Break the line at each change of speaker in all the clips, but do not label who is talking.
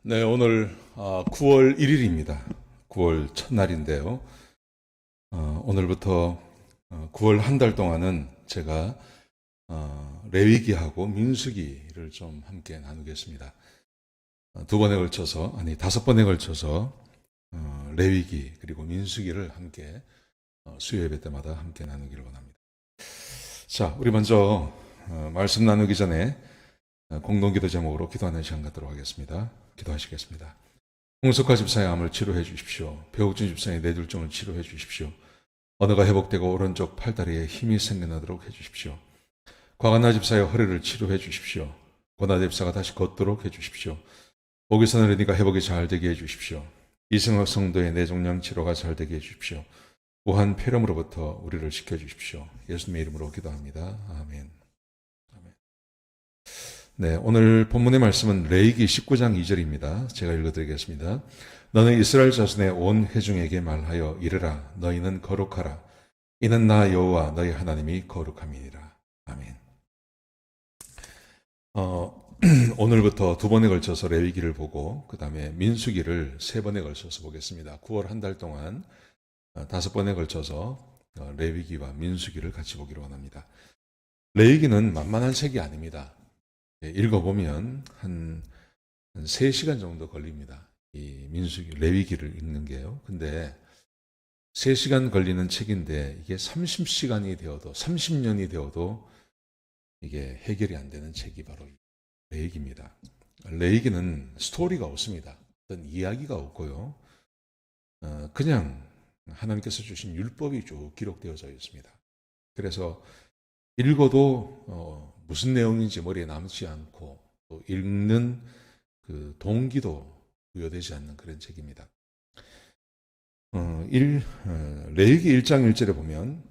네, 오늘 9월 1일입니다. 9월 첫날인데요. 오늘부터 9월 한 달 동안은 제가 레위기하고 민수기를 좀 함께 나누겠습니다. 두 번에 걸쳐서, 아니, 다섯 번에 걸쳐서 레위기 그리고 민수기를 함께 수요 예배 때마다 함께 나누기를 원합니다. 자, 우리 먼저 말씀 나누기 전에 공동기도 제목으로 기도하는 시간 갖도록 하겠습니다. 기도하시겠습니다. 홍석화 집사의 암을 치료해 주십시오. 배옥준 집사의 뇌졸중을 치료해 주십시오. 언어가 회복되고 오른쪽 팔다리에 힘이 생겨나도록 해 주십시오. 과간나 집사의 허리를 치료해 주십시오. 고나 집사가 다시 걷도록 해 주십시오. 오기선 어린이가 회복이 잘 되게 해 주십시오. 이승학 성도의 뇌종양 치료가 잘 되게 해 주십시오. 우한 폐렴으로부터 우리를 지켜 주십시오. 예수님의 이름으로 기도합니다. 아멘. 네, 오늘 본문의 말씀은 레위기 19장 2절입니다. 제가 읽어드리겠습니다. 너는 이스라엘 자손의 온 회중에게 말하여 이르라. 너희는 거룩하라. 이는 나 여호와 너희 하나님이 거룩함이니라. 아멘. 오늘부터 두 번에 걸쳐서 레위기를 보고 그 다음에 민수기를 세 번에 걸쳐서 보겠습니다. 9월 한 달 동안 다섯 번에 걸쳐서 레위기와 민수기를 같이 보기로 원합니다. 레위기는 만만한 책이 아닙니다. 읽어보면 한 3시간 정도 걸립니다. 이 민수기, 레위기를 읽는 게요. 근데 3시간 걸리는 책인데 이게 30시간이 되어도 30년이 되어도 이게 해결이 안 되는 책이 바로 레위기입니다. 레위기는 스토리가 없습니다. 어떤 이야기가 없고요. 그냥 하나님께서 주신 율법이 쭉 기록되어져 있습니다. 그래서 읽어도 무슨 내용인지 머리에 남지 않고 또 읽는 그 동기도 부여되지 않는 그런 책입니다. 레위기 1장 1절에 보면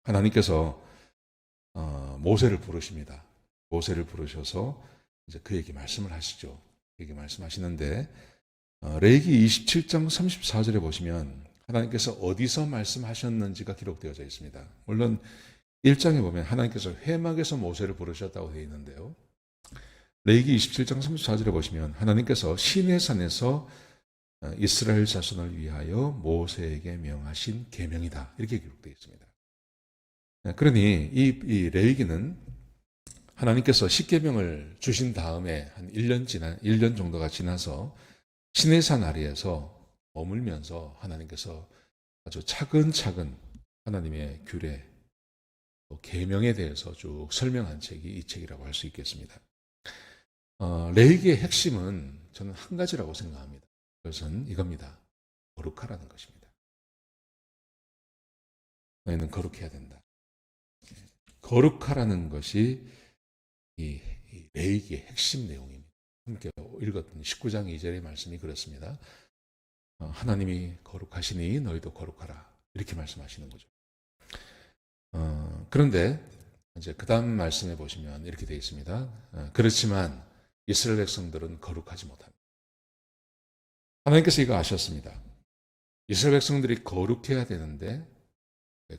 하나님께서 모세를 부르십니다. 모세를 부르셔서 이제 그에게 말씀을 하시죠. 그에게 말씀하시는데 레위기 27장 34절에 보시면 하나님께서 어디서 말씀하셨는지가 기록되어져 있습니다. 물론 1장에 보면 하나님께서 회막에서 모세를 부르셨다고 되어 있는데요. 레위기 27장 34절에 보시면 하나님께서 시내산에서 이스라엘 자손을 위하여 모세에게 명하신 계명이다. 이렇게 기록되어 있습니다. 그러니 이 레위기는 하나님께서 십계명을 주신 다음에 한 1년 정도가 지나서 시내산 아래에서 머물면서 하나님께서 아주 차근차근 하나님의 규례 계명에 대해서 쭉 설명한 책이 이 책이라고 할 수 있겠습니다. 레위기의 핵심은 저는 한 가지라고 생각합니다. 그것은 이겁니다. 거룩하라는 것입니다. 너희는 거룩해야 된다. 거룩하라는 것이 이 레위기의 핵심 내용입니다. 함께 읽었던 19장 2절의 말씀이 그렇습니다. 하나님이 거룩하시니 너희도 거룩하라. 이렇게 말씀하시는 거죠. 그런데 이제 그 다음 말씀에 보시면 이렇게 되어 있습니다. 그렇지만 이스라엘 백성들은 거룩하지 못합니다. 하나님께서 이거 아셨습니다. 이스라엘 백성들이 거룩해야 되는데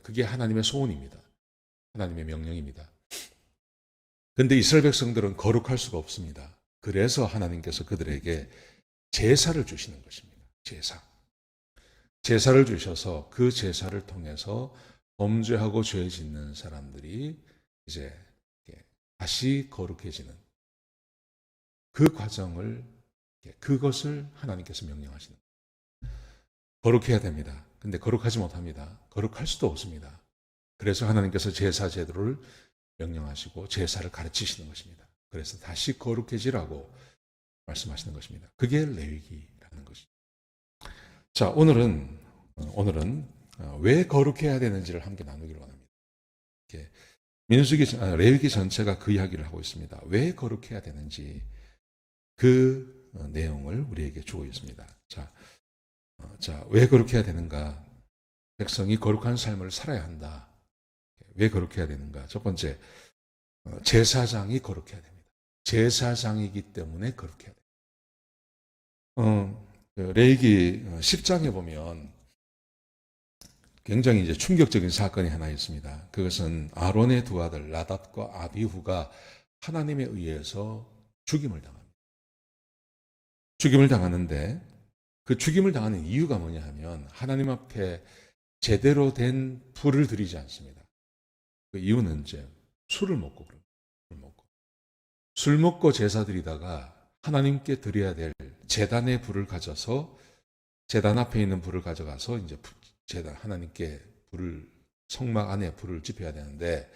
그게 하나님의 소원입니다. 하나님의 명령입니다. 그런데 이스라엘 백성들은 거룩할 수가 없습니다. 그래서 하나님께서 그들에게 제사를 주시는 것입니다. 제사를 주셔서 그 제사를 통해서 범죄하고 죄 짓는 사람들이 이제 다시 거룩해지는 그 과정을, 그것을 하나님께서 명령하시는 거예요. 거룩해야 됩니다. 근데 거룩하지 못합니다. 거룩할 수도 없습니다. 그래서 하나님께서 제사 제도를 명령하시고 제사를 가르치시는 것입니다. 그래서 다시 거룩해지라고 말씀하시는 것입니다. 그게 레위기라는 것이죠. 자, 오늘은 왜 거룩해야 되는지를 함께 나누기를 원합니다. 레위기 전체가 그 이야기를 하고 있습니다. 왜 거룩해야 되는지 그 내용을 우리에게 주고 있습니다. 자, 왜 거룩해야 되는가? 백성이 거룩한 삶을 살아야 한다. 왜 거룩해야 되는가? 첫 번째, 제사장이 거룩해야 됩니다. 제사장이기 때문에 거룩해야 됩니다. 레위기 10장에 보면 굉장히 이제 충격적인 사건이 하나 있습니다. 그것은 아론의 두 아들 나답과 아비후가 하나님에 의해서 죽임을 당합니다. 죽임을 당하는데 그 죽임을 당하는 이유가 뭐냐 하면 하나님 앞에 제대로 된 불을 드리지 않습니다. 그 이유는 이제 술을 먹고 그런 술 먹고 제사 드리다가 하나님께 드려야 될 제단의 불을 가져서 제단 앞에 있는 불을 가져가서 이제 제단 하나님께 불을 성막 안에 불을 지펴야 되는데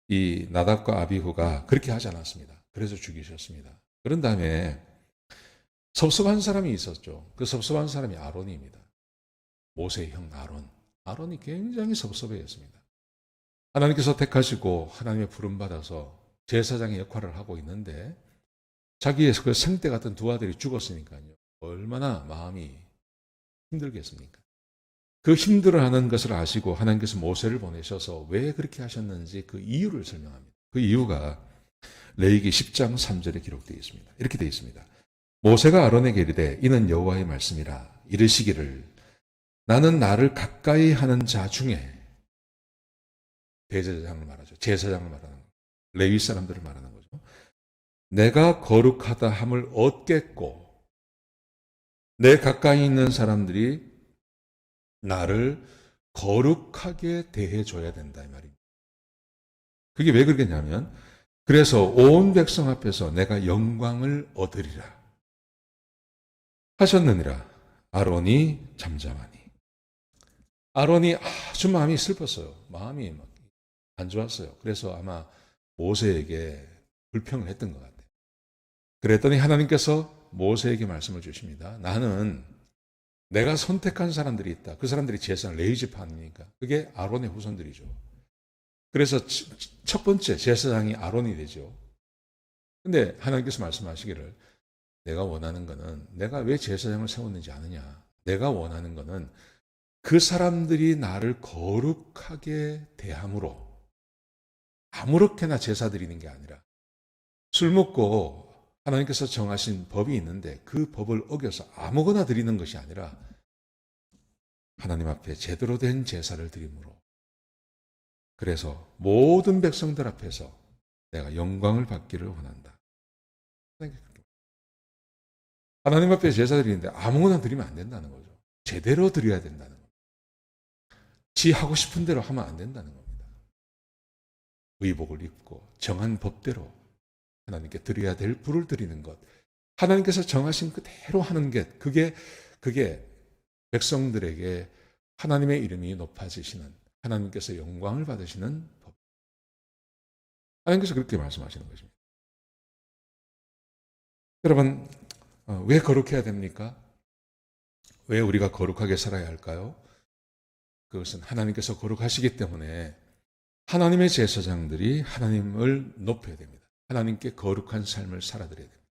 이 나답과 아비후가 그렇게 하지 않았습니다. 그래서 죽이셨습니다. 그런 다음에 섭섭한 사람이 있었죠. 그 섭섭한 사람이 아론입니다. 모세의 형 아론. 아론이 굉장히 섭섭해했습니다. 하나님께서 택하시고 하나님의 부름받아서 제사장의 역할을 하고 있는데 자기의 그 생때 같은 두 아들이 죽었으니까요. 얼마나 마음이 힘들겠습니까? 그 힘들어하는 것을 아시고 하나님께서 모세를 보내셔서 왜 그렇게 하셨는지 그 이유를 설명합니다. 그 이유가 레위기 10장 3절에 기록되어 있습니다. 이렇게 되어 있습니다. 모세가 아론에게 이르되 이는 여호와의 말씀이라 이르시기를 나는 나를 가까이 하는 자 중에 대제사장을 말하죠. 제사장을 말하는 거죠. 레위 사람들을 말하는 거죠. 내가 거룩하다 함을 얻겠고 내 가까이 있는 사람들이 나를 거룩하게 대해줘야 된다 이 말입니다. 그게 왜 그러겠냐면 그래서 온 백성 앞에서 내가 영광을 얻으리라 하셨느니라. 아론이 잠잠하니. 아론이 아주 마음이 슬펐어요. 마음이 안 좋았어요. 그래서 아마 모세에게 불평을 했던 것 같아요. 그랬더니 하나님께서 모세에게 말씀을 주십니다. 나는 내가 선택한 사람들이 있다. 그 사람들이 제사장 레위지파입니까? 그게 아론의 후손들이죠. 그래서 첫 번째 제사장이 아론이 되죠. 근데 하나님께서 말씀하시기를 내가 원하는 거는 내가 왜 제사장을 세웠는지 아느냐? 내가 원하는 거는 그 사람들이 나를 거룩하게 대함으로 아무렇게나 제사 드리는 게 아니라 술 먹고 하나님께서 정하신 법이 있는데 그 법을 어겨서 아무거나 드리는 것이 아니라 하나님 앞에 제대로 된 제사를 드림으로 그래서 모든 백성들 앞에서 내가 영광을 받기를 원한다. 하나님 앞에 제사 드리는데 아무거나 드리면 안 된다는 거죠. 제대로 드려야 된다는 겁니다. 지 하고 싶은 대로 하면 안 된다는 겁니다. 의복을 입고 정한 법대로 하나님께 드려야 될 불을 드리는 것. 하나님께서 정하신 그대로 하는 게 그게 백성들에게 하나님의 이름이 높아지시는 하나님께서 영광을 받으시는 법. 하나님께서 그렇게 말씀하시는 것입니다. 여러분 왜 거룩해야 됩니까? 왜 우리가 거룩하게 살아야 할까요? 그것은 하나님께서 거룩하시기 때문에 하나님의 제사장들이 하나님을 높여야 됩니다. 하나님께 거룩한 삶을 살아드려야 됩니다.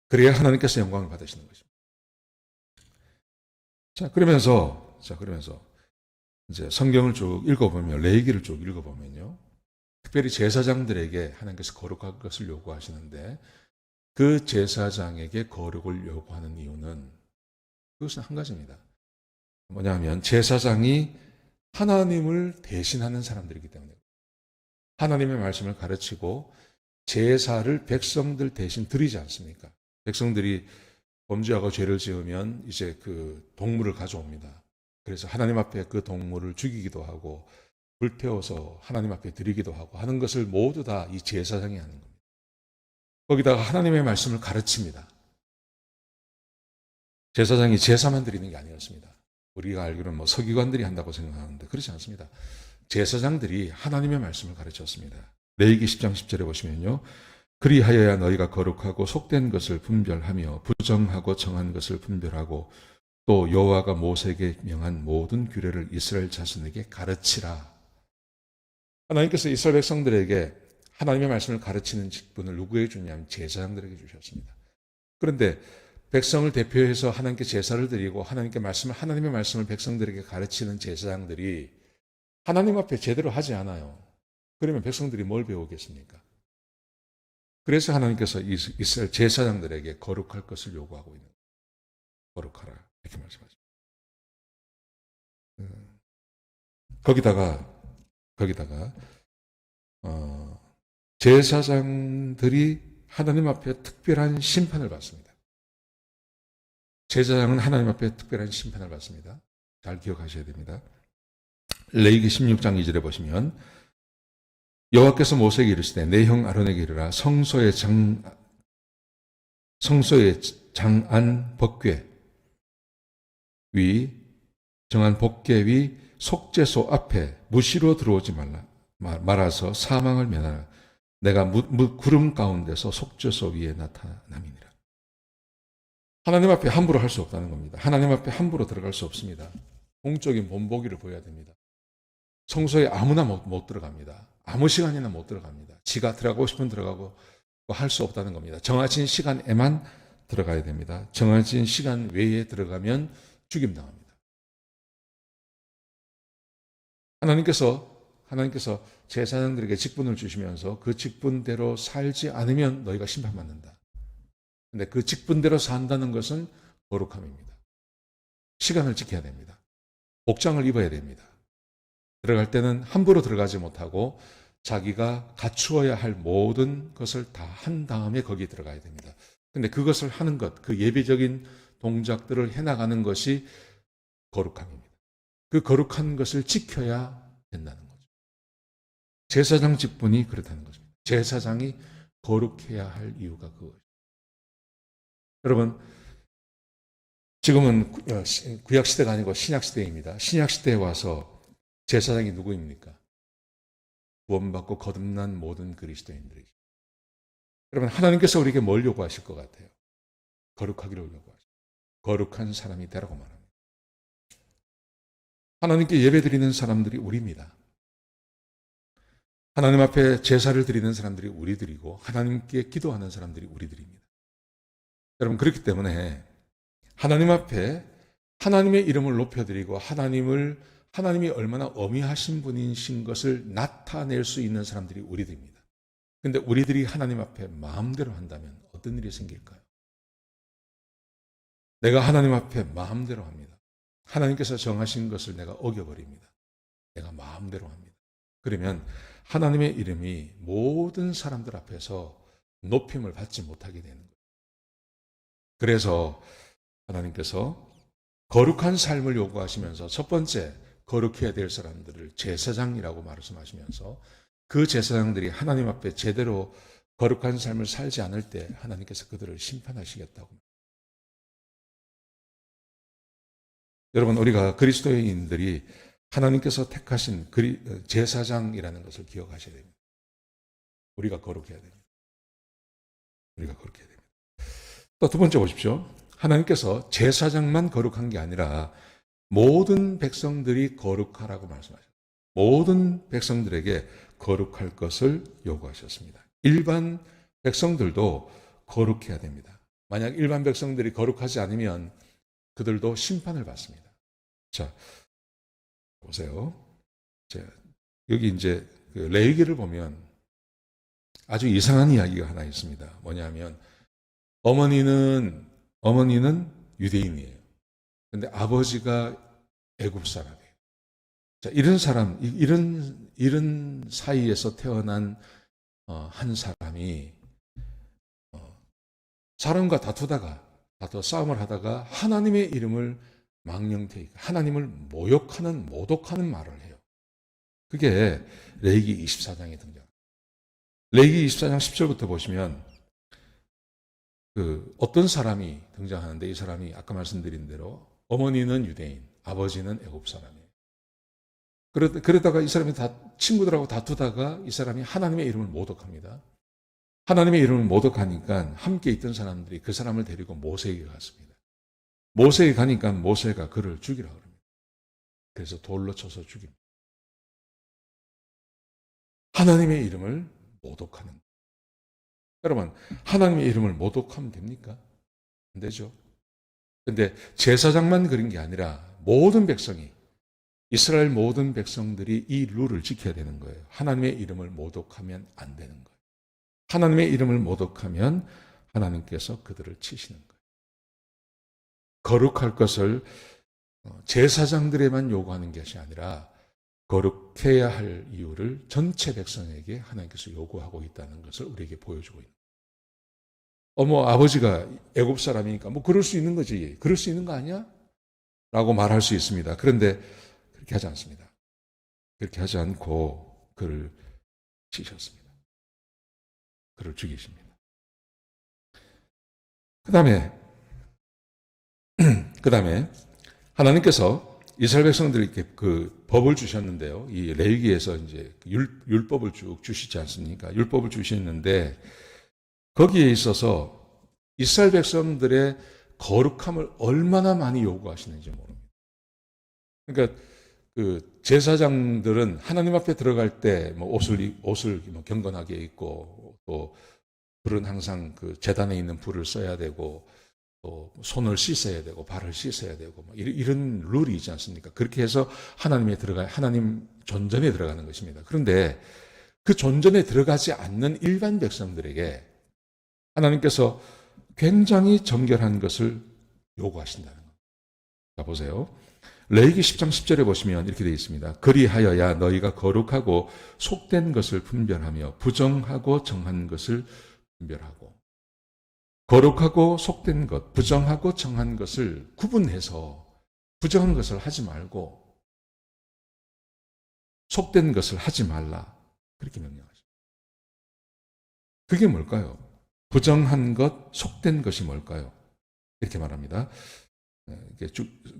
그래야 하나님께서 영광을 받으시는 것입니다. 자, 그러면서 이제 성경을 쭉 읽어보면, 레위기를 쭉 읽어보면요. 특별히 제사장들에게 하나님께서 거룩할 것을 요구하시는데, 그 제사장에게 거룩을 요구하는 이유는 그것은 한 가지입니다. 뭐냐면, 제사장이 하나님을 대신하는 사람들이기 때문에, 하나님의 말씀을 가르치고, 제사를 백성들 대신 드리지 않습니까? 백성들이 범죄하고 죄를 지으면 이제 그 동물을 가져옵니다. 그래서 하나님 앞에 그 동물을 죽이기도 하고 불태워서 하나님 앞에 드리기도 하고 하는 것을 모두 다 이 제사장이 하는 겁니다. 거기다가 하나님의 말씀을 가르칩니다. 제사장이 제사만 드리는 게 아니었습니다. 우리가 알기로는 뭐 서기관들이 한다고 생각하는데 그렇지 않습니다. 제사장들이 하나님의 말씀을 가르쳤습니다. 레위기 10장 10절에 보시면요. 그리하여야 너희가 거룩하고 속된 것을 분별하며 부정하고 정한 것을 분별하고 또 여호와가 모세에게 명한 모든 규례를 이스라엘 자손에게 가르치라. 하나님께서 이스라엘 백성들에게 하나님의 말씀을 가르치는 직분을 누구에게 주냐면 제사장들에게 주셨습니다. 그런데 백성을 대표해서 하나님께 제사를 드리고 하나님의 말씀을 백성들에게 가르치는 제사장들이 하나님 앞에 제대로 하지 않아요. 그러면 백성들이 뭘 배우겠습니까? 그래서 하나님께서 이스라엘 제사장들에게 거룩할 것을 요구하고 있는 거예요. 거룩하라 이렇게 말씀하십니다. 거기다가 제사장들이 하나님 앞에 특별한 심판을 받습니다. 제사장은 하나님 앞에 특별한 심판을 받습니다. 잘 기억하셔야 됩니다. 레위기 16장 2절에 보시면 여호와께서 모세에게 이르시되 내 형 아론에게 이르라 성소의 장안 법궤 위 정한 법궤 위 속죄소 앞에 무시로 들어오지 말아서 사망을 면하라. 내가 구름 가운데서 속죄소 위에 나타남이니라. 하나님 앞에 함부로 할 수 없다는 겁니다. 하나님 앞에 함부로 들어갈 수 없습니다. 공적인 본보기를 보여야 됩니다. 성소에 아무나 못 들어갑니다. 아무 시간이나 못 들어갑니다. 지가 들어가고 싶으면 들어가고 할 수 없다는 겁니다. 정해진 시간에만 들어가야 됩니다. 정해진 시간 외에 들어가면 죽임당합니다. 하나님께서 제사장들에게 직분을 주시면서 그 직분대로 살지 않으면 너희가 심판받는다. 근데 그 직분대로 산다는 것은 거룩함입니다. 시간을 지켜야 됩니다. 복장을 입어야 됩니다. 들어갈 때는 함부로 들어가지 못하고 자기가 갖추어야 할 모든 것을 다 한 다음에 거기에 들어가야 됩니다. 근데 그것을 하는 것, 그 예비적인 동작들을 해나가는 것이 거룩함입니다. 그 거룩한 것을 지켜야 된다는 거죠. 제사장 직분이 그렇다는 거죠. 제사장이 거룩해야 할 이유가 그거예요. 여러분, 지금은 구약시대가 아니고 신약시대입니다. 신약시대에 와서 제사장이 누구입니까? 구원받고 거듭난 모든 그리스도인들이죠. 여러분, 하나님께서 우리에게 뭘 요구하실 것 같아요? 거룩하기를 요구하십니다. 거룩한 사람이 되라고 말합니다. 하나님께 예배드리는 사람들이 우리입니다. 하나님 앞에 제사를 드리는 사람들이 우리들이고 하나님께 기도하는 사람들이 우리들입니다. 여러분, 그렇기 때문에 하나님 앞에 하나님의 이름을 높여드리고 하나님이 얼마나 어미하신 분이신 것을 나타낼 수 있는 사람들이 우리들입니다. 그런데 우리들이 하나님 앞에 마음대로 한다면 어떤 일이 생길까요? 내가 하나님 앞에 마음대로 합니다. 하나님께서 정하신 것을 내가 어겨버립니다. 내가 마음대로 합니다. 그러면 하나님의 이름이 모든 사람들 앞에서 높임을 받지 못하게 되는 거예요. 그래서 하나님께서 거룩한 삶을 요구하시면서 첫 번째 거룩해야 될 사람들을 제사장이라고 말씀하시면서 그 제사장들이 하나님 앞에 제대로 거룩한 삶을 살지 않을 때 하나님께서 그들을 심판하시겠다고. 여러분, 우리가 그리스도인들이 하나님께서 택하신 제사장이라는 것을 기억하셔야 됩니다. 우리가 거룩해야 됩니다. 우리가 거룩해야 됩니다. 또 두 번째 보십시오. 하나님께서 제사장만 거룩한 게 아니라 모든 백성들이 거룩하라고 말씀하셨습니다. 모든 백성들에게 거룩할 것을 요구하셨습니다. 일반 백성들도 거룩해야 됩니다. 만약 일반 백성들이 거룩하지 않으면 그들도 심판을 받습니다. 자, 보세요. 자, 여기 이제 레위기를 보면 아주 이상한 이야기가 하나 있습니다. 뭐냐면 어머니는 유대인이에요. 근데 아버지가 애굽 사람이에요. 자, 이런 사이에서 태어난 한 사람이 사람과 싸움을 하다가 하나님의 이름을 하나님을 모독하는 말을 해요. 그게 레위기 24장에 등장합니다. 레위기 24장 10절부터 보시면 어떤 사람이 등장하는데 이 사람이 아까 말씀드린 대로 어머니는 유대인, 아버지는 애굽 사람이에요. 그러다가 이 사람이 친구들하고 다투다가 이 사람이 하나님의 이름을 모독합니다. 하나님의 이름을 모독하니까 함께 있던 사람들이 그 사람을 데리고 모세에게 갔습니다. 모세에게 가니까 모세가 그를 죽이라고 합니다. 그래서 돌로 쳐서 죽입니다. 하나님의 이름을 모독하는 거예요. 여러분, 하나님의 이름을 모독하면 됩니까? 안 되죠. 그런데 제사장만 그런 게 아니라 이스라엘 모든 백성들이 이 룰을 지켜야 되는 거예요. 하나님의 이름을 모독하면 안 되는 거예요. 하나님의 이름을 모독하면 하나님께서 그들을 치시는 거예요. 거룩할 것을 제사장들에만 요구하는 것이 아니라 거룩해야 할 이유를 전체 백성에게 하나님께서 요구하고 있다는 것을 우리에게 보여주고 있는 거예요. 뭐 아버지가 애굽 사람이니까 뭐 그럴 수 있는 거지. 그럴 수 있는 거 아니야? 라고 말할 수 있습니다. 그런데 그렇게 하지 않습니다. 그렇게 하지 않고 그를 치셨습니다. 그를 죽이십니다. 그 다음에 하나님께서 이스라엘 백성들에게 그 법을 주셨는데요. 이 레위기에서 이제 율법을 쭉 주시지 않습니까? 율법을 주셨는데 거기에 있어서 이스라엘 백성들의 거룩함을 얼마나 많이 요구하시는지 모릅니다. 그러니까 그 제사장들은 하나님 앞에 들어갈 때 뭐 옷을 뭐 경건하게 입고 또 불은 항상 그 제단에 있는 불을 써야 되고 또 손을 씻어야 되고 발을 씻어야 되고 뭐 이런 룰이 있지 않습니까? 그렇게 해서 하나님 존전에 들어가는 것입니다. 그런데 그 존전에 들어가지 않는 일반 백성들에게 하나님께서 굉장히 정결한 것을 요구하신다는 겁니다. 자, 보세요. 레위기 10장 10절에 보시면 이렇게 되어 있습니다. 그리하여야 너희가 거룩하고 속된 것을 분별하며 부정하고 정한 것을 분별하고, 거룩하고 속된 것, 부정하고 정한 것을 구분해서 부정한 것을 하지 말고 속된 것을 하지 말라. 그렇게 명령하십니다. 그게 뭘까요? 부정한 것, 속된 것이 뭘까요? 이렇게 말합니다.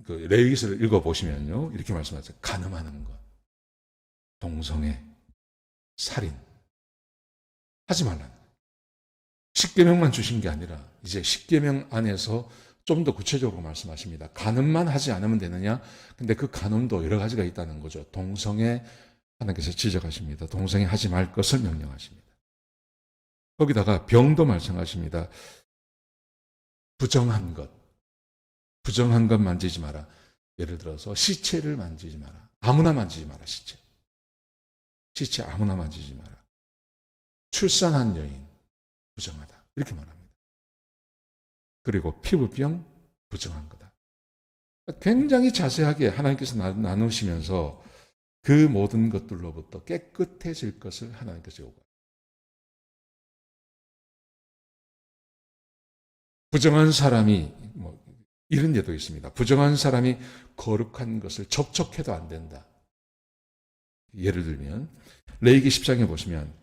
그 레위기서를 읽어보시면요. 이렇게 말씀하세요. 간음하는 것, 동성애, 살인. 하지 말라는 거예요. 십계명만 주신 게 아니라 이제 십계명 안에서 좀 더 구체적으로 말씀하십니다. 간음만 하지 않으면 되느냐? 근데 그 간음도 여러 가지가 있다는 거죠. 동성애 하나님께서 지적하십니다. 동성애 하지 말 것을 명령하십니다. 거기다가 병도 마찬가지입니다. 부정한 것 만지지 마라. 예를 들어서 시체를 만지지 마라. 아무나 만지지 마라. 시체 아무나 만지지 마라. 출산한 여인 부정하다. 이렇게 말합니다. 그리고 피부병 부정한 거다. 굉장히 자세하게 하나님께서 나누시면서 그 모든 것들로부터 깨끗해질 것을 하나님께서 요구합니다. 부정한 사람이 이런 예도 있습니다. 부정한 사람이 거룩한 것을 접촉해도 안 된다. 예를 들면 레위기 10장에 보시면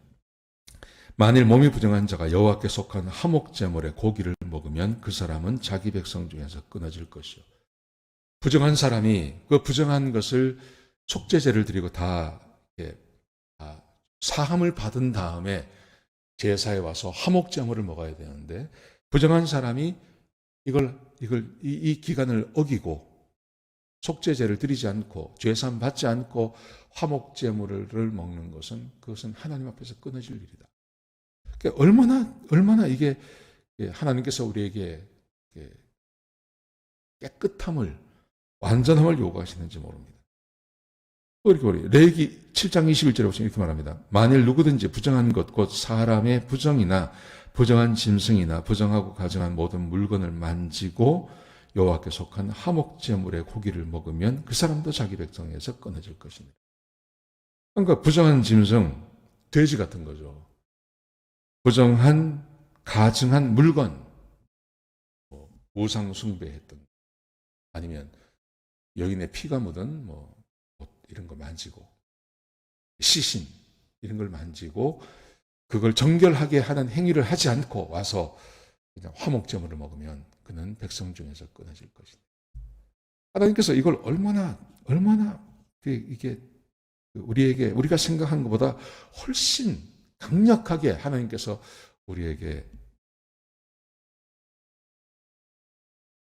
만일 몸이 부정한 자가 여호와께 속한 화목제물의 고기를 먹으면 그 사람은 자기 백성 중에서 끊어질 것이요. 부정한 사람이 그 부정한 것을 속죄제를 드리고 다 사함을 받은 다음에 제사에 와서 화목제물을 먹어야 되는데 부정한 사람이 이 기간을 어기고 속죄제를 드리지 않고 죄사함 받지 않고 화목제물을 먹는 것은 그것은 하나님 앞에서 끊어질 일이다. 그러니까 얼마나 이게 하나님께서 우리에게 깨끗함을 완전함을 요구하시는지 모릅니다. 이렇게 우리 레위기 7장 21절에 보시면 이렇게 말합니다. 만일 누구든지 부정한 것 곧 사람의 부정이나 부정한 짐승이나 부정하고 가정한 모든 물건을 만지고 여호와께 속한 화목제물의 고기를 먹으면 그 사람도 자기 백성에서 끊어질 것입니다. 그러니까 부정한 짐승, 돼지 같은 거죠. 부정한 가증한 물건, 우상 숭배했던 아니면 여인의 피가 묻은 옷 이런 거 만지고 시신 이런 걸 만지고 그걸 정결하게 하는 행위를 하지 않고 와서 그냥 화목제물을 먹으면 그는 백성 중에서 끊어질 것이다. 하나님께서 이걸 얼마나 이게 우리에게 우리가 생각한 것보다 훨씬 강력하게 하나님께서 우리에게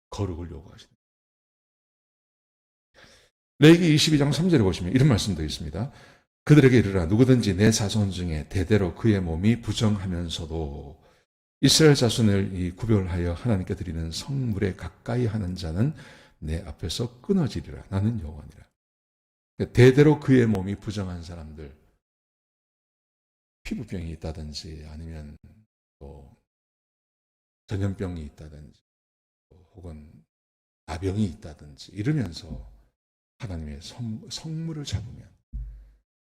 거룩을 요구하십니다. 레위기 22장 3절에 보시면 이런 말씀도 있습니다. 그들에게 이르라 누구든지 내 자손 중에 대대로 그의 몸이 부정하면서도 이스라엘 자손을 구별하여 하나님께 드리는 성물에 가까이 하는 자는 내 앞에서 끊어지리라. 나는 여호와니라. 대대로 그의 몸이 부정한 사람들, 피부병이 있다든지 아니면 또 전염병이 있다든지 혹은 나병이 있다든지 이러면서 하나님의 성물을 잡으면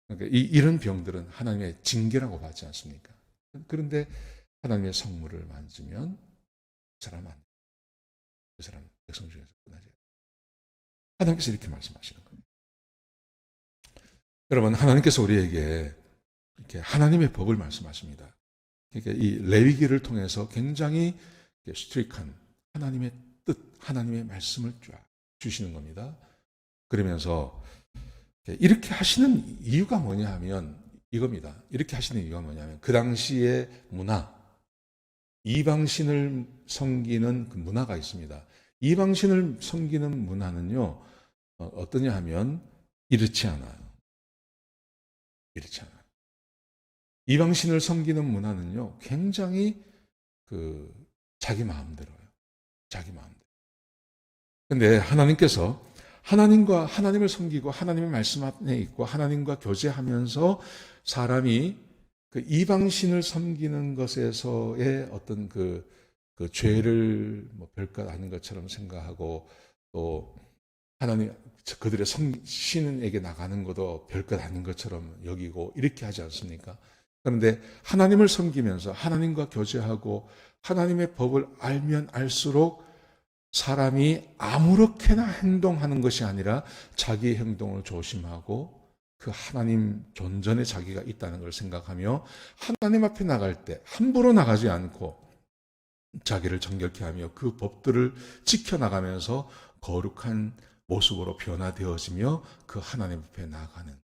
그러니까 이런 병들은 하나님의 징계라고 받지 않습니까? 그런데 하나님의 성물을 만지면 사람 안 돼. 그 사람 백성 중에서 끝나지. 하나님께서 이렇게 말씀하시는 겁니다. 여러분, 하나님께서 우리에게 이렇게 하나님의 법을 말씀하십니다. 그러니까 이 레위기를 통해서 굉장히 스트릭한 하나님의 뜻, 하나님의 말씀을 쫙 주시는 겁니다. 그러면서 이렇게 하시는 이유가 뭐냐 하면 이겁니다. 이렇게 하시는 이유가 뭐냐면 그 당시의 문화, 이방신을 섬기는 그 문화가 있습니다. 이방신을 섬기는 문화는요, 어떠냐 하면 이렇지 않아요. 이렇지 않아요. 이방신을 섬기는 문화는요, 굉장히 자기 마음대로예요. 자기 마음대로. 근데 하나님께서 하나님과 하나님을 섬기고 하나님의 말씀 안에 있고 하나님과 교제하면서 사람이 그 이방신을 섬기는 것에서의 어떤 그 죄를 뭐 별것 아닌 것처럼 생각하고 또 하나님 그들의 신에게 나가는 것도 별것 아닌 것처럼 여기고 이렇게 하지 않습니까? 그런데 하나님을 섬기면서 하나님과 교제하고 하나님의 법을 알면 알수록 사람이 아무렇게나 행동하는 것이 아니라 자기의 행동을 조심하고 그 하나님 존전에 자기가 있다는 걸 생각하며 하나님 앞에 나갈 때 함부로 나가지 않고 자기를 정결케 하며 그 법들을 지켜나가면서 거룩한 모습으로 변화되어지며 그 하나님 앞에 나아가는.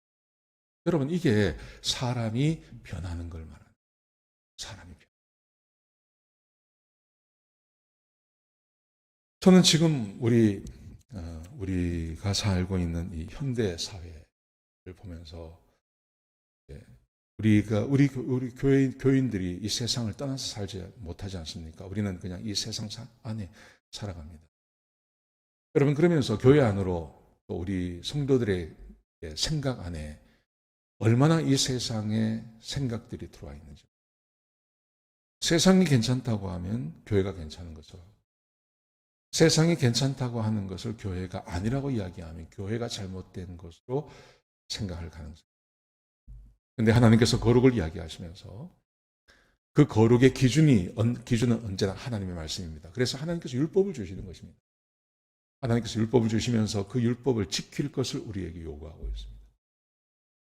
여러분, 이게 사람이 변하는 걸 말합니다. 사람이 변. 저는 지금 우리가 살고 있는 이 현대 사회를 보면서 우리 교인들이 이 세상을 떠나서 살지 못하지 않습니까? 우리는 그냥 이 세상 안에 살아갑니다. 여러분, 그러면서 교회 안으로 또 우리 성도들의 생각 안에 얼마나 이 세상에 생각들이 들어와 있는지. 세상이 괜찮다고 하면 교회가 괜찮은 거죠. 세상이 괜찮다고 하는 것을 교회가 아니라고 이야기하면 교회가 잘못된 것으로 생각할 가능성이. 그런데 하나님께서 거룩을 이야기하시면서 그 거룩의 기준은 언제나 하나님의 말씀입니다. 그래서 하나님께서 율법을 주시는 것입니다. 하나님께서 율법을 주시면서 그 율법을 지킬 것을 우리에게 요구하고 있습니다.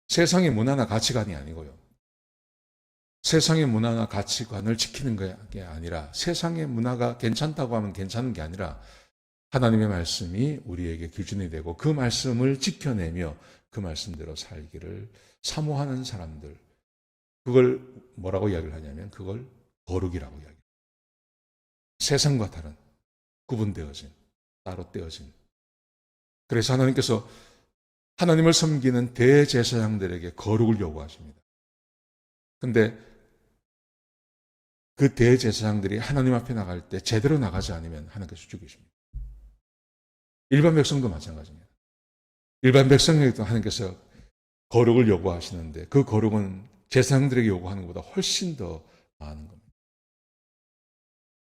세상의 문화나 가치관이 아니고요. 세상의 문화나 가치관을 지키는 게 아니라 세상의 문화가 괜찮다고 하면 괜찮은 게 아니라 하나님의 말씀이 우리에게 기준이 되고 그 말씀을 지켜내며 그 말씀대로 살기를 사모하는 사람들, 그걸 뭐라고 이야기를 하냐면 그걸 거룩이라고 이야기합니다. 세상과 다른 구분되어진, 따로 떼어진. 그래서 하나님께서 하나님을 섬기는 대제사장들에게 거룩을 요구하십니다. 그런데 그 대제사장들이 하나님 앞에 나갈 때 제대로 나가지 않으면 하나님께서 죽이십니다. 일반 백성도 마찬가지입니다. 일반 백성에게도 하나님께서 거룩을 요구하시는데 그 거룩은 제사장들에게 요구하는 것보다 훨씬 더 많은 겁니다.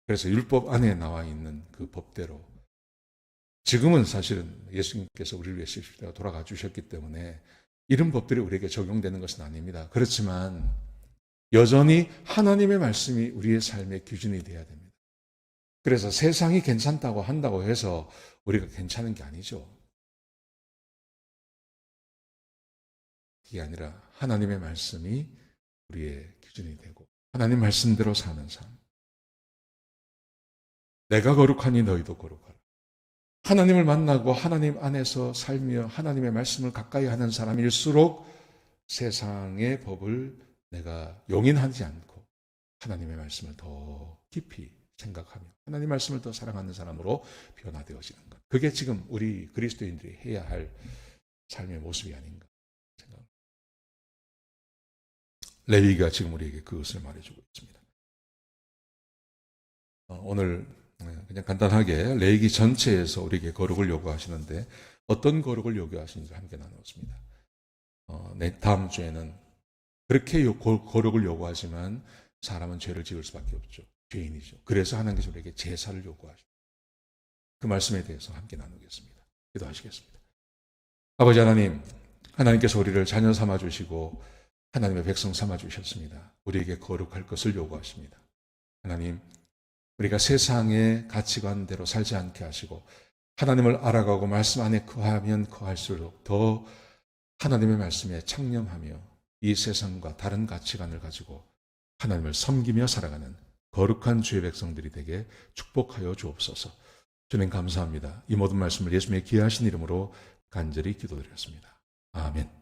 그래서 율법 안에 나와 있는 그 법대로 지금은 사실은 예수님께서 우리를 위해 십자가에 돌아가 주셨기 때문에 이런 법들이 우리에게 적용되는 것은 아닙니다. 그렇지만 여전히 하나님의 말씀이 우리의 삶의 기준이 되어야 됩니다. 그래서 세상이 괜찮다고 한다고 해서 우리가 괜찮은 게 아니죠. 이게 아니라 하나님의 말씀이 우리의 기준이 되고 하나님 말씀대로 사는 삶. 내가 거룩하니 너희도 거룩하라. 하나님을 만나고 하나님 안에서 살며 하나님의 말씀을 가까이 하는 사람일수록 세상의 법을 내가 용인하지 않고 하나님의 말씀을 더 깊이 생각하며 하나님의 말씀을 더 사랑하는 사람으로 변화되어지는 것. 그게 지금 우리 그리스도인들이 해야 할 삶의 모습이 아닌가 생각합니다. 레위기가 지금 우리에게 그것을 말해주고 있습니다. 오늘 그냥 간단하게 레위기 전체에서 우리에게 거룩을 요구하시는데 어떤 거룩을 요구하시는지 함께 나누었습니다. 다음 주에는 그렇게 거룩을 요구하지만 사람은 죄를 지을 수밖에 없죠. 죄인이죠. 그래서 하나님께서 우리에게 제사를 요구하십니다. 그 말씀에 대해서 함께 나누겠습니다. 기도하시겠습니다. 아버지 하나님, 하나님께서 우리를 자녀 삼아주시고 하나님의 백성 삼아주셨습니다. 우리에게 거룩할 것을 요구하십니다. 하나님, 우리가 세상의 가치관대로 살지 않게 하시고 하나님을 알아가고 말씀 안에 거하면 거할수록 더 하나님의 말씀에 창념하며 이 세상과 다른 가치관을 가지고 하나님을 섬기며 살아가는 거룩한 주의 백성들이 되게 축복하여 주옵소서. 주님 감사합니다. 이 모든 말씀을 예수님의 귀하신 이름으로 간절히 기도드렸습니다. 아멘.